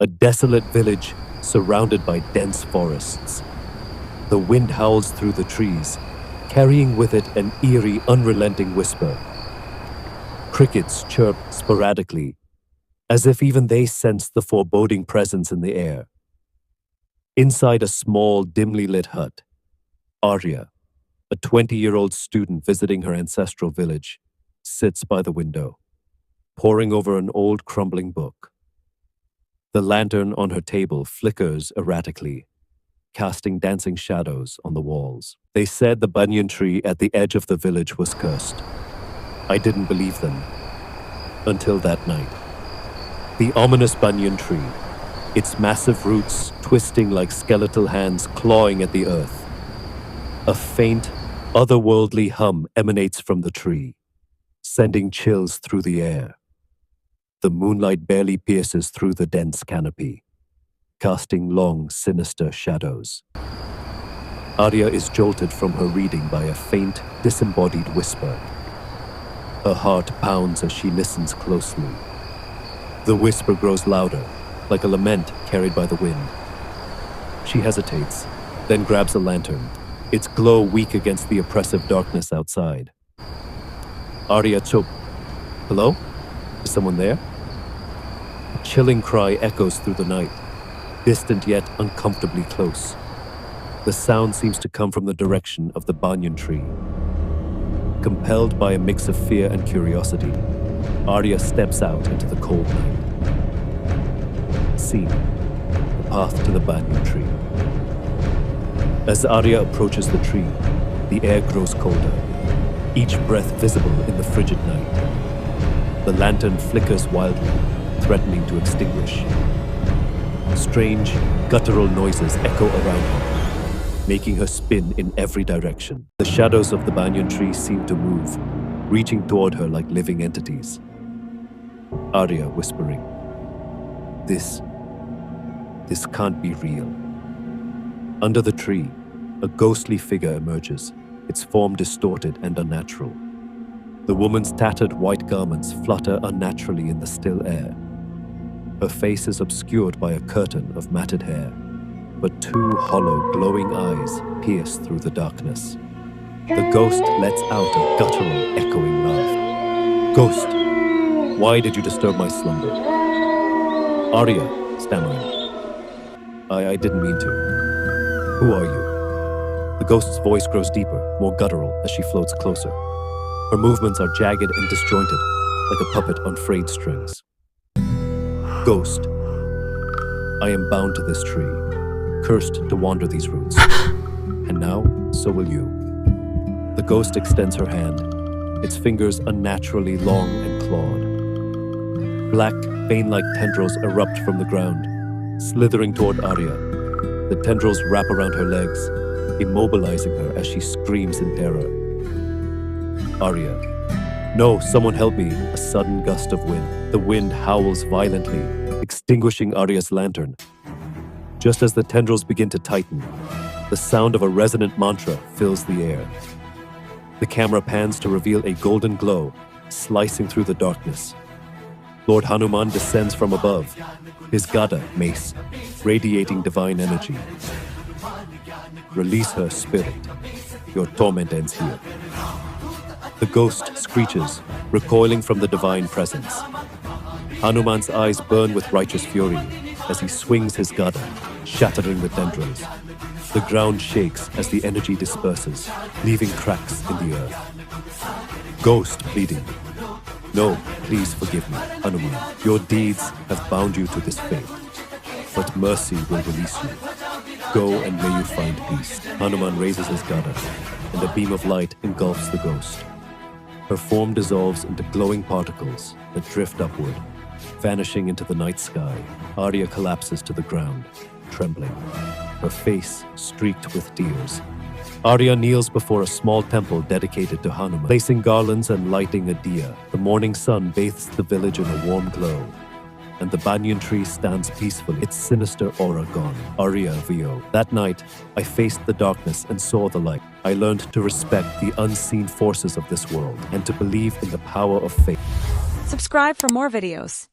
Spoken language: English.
A desolate village surrounded by dense forests. The wind howls through the trees, carrying with it an eerie, unrelenting whisper. Crickets chirp sporadically, as if even they sense the foreboding presence in the air. Inside a small, dimly lit hut, Arya, a 20-year-old student visiting her ancestral village, sits by the window, poring over an old, crumbling book. The lantern on her table flickers erratically, casting dancing shadows on the walls. They said the banyan tree at the edge of the village was cursed. I didn't believe them, until that night. The ominous banyan tree, its massive roots twisting like skeletal hands clawing at the earth. A faint, otherworldly hum emanates from the tree, sending chills through the air. The moonlight barely pierces through the dense canopy, casting long, sinister shadows. Arya is jolted from her reading by a faint, disembodied whisper. Her heart pounds as she listens closely. The whisper grows louder, like a lament carried by the wind. She hesitates, then grabs a lantern, its glow weak against the oppressive darkness outside. Arya chokes. Hello? Is someone there? A chilling cry echoes through the night, distant yet uncomfortably close. The sound seems to come from the direction of the banyan tree. Compelled by a mix of fear and curiosity, Arya steps out into the cold night. Scene: the path to the banyan tree. As Arya approaches the tree, the air grows colder, each breath visible in the frigid night. The lantern flickers wildly, threatening to extinguish. Strange, guttural noises echo around her, making her spin in every direction. The shadows of the banyan tree seem to move, reaching toward her like living entities. Arya whispering, This can't be real. Under the tree, a ghostly figure emerges, its form distorted and unnatural. The woman's tattered white garments flutter unnaturally in the still air. Her face is obscured by a curtain of matted hair, but two hollow, glowing eyes pierce through the darkness. The ghost lets out a guttural, echoing laugh. Ghost, why did you disturb my slumber? Arya, stammering. I didn't mean to. Who are you? The ghost's voice grows deeper, more guttural as she floats closer. Her movements are jagged and disjointed, like a puppet on frayed strings. Ghost, I am bound to this tree, cursed to wander these routes. And now, so will you. The ghost extends her hand, its fingers unnaturally long and clawed. Black, vein-like tendrils erupt from the ground, slithering toward Arya. The tendrils wrap around her legs, immobilizing her as she screams in terror. Arya. No, someone help me. A sudden gust of wind. The wind howls violently, extinguishing Arya's lantern. Just as the tendrils begin to tighten, the sound of a resonant mantra fills the air. The camera pans to reveal a golden glow, slicing through the darkness. Lord Hanuman descends from above, his gada, mace, radiating divine energy. Release her, spirit. Your torment ends here. The ghost screeches, recoiling from the divine presence. Hanuman's eyes burn with righteous fury as he swings his gada, shattering the tendrils. The ground shakes as the energy disperses, leaving cracks in the earth. Ghost pleading. No, please forgive me, Hanuman. Your deeds have bound you to this fate, but mercy will release you. Go and may you find peace. Hanuman raises his gada, and a beam of light engulfs the ghost. Her form dissolves into glowing particles that drift upward, vanishing into the night sky. Arya collapses to the ground, trembling, her face streaked with tears. Arya kneels before a small temple dedicated to Hanuman, placing garlands and lighting a diya. The morning sun bathes the village in a warm glow, and the banyan tree stands peacefully, its sinister aura gone. Arya Vio. That night, I faced the darkness and saw the light. I learned to respect the unseen forces of this world and to believe in the power of faith. Subscribe for more videos.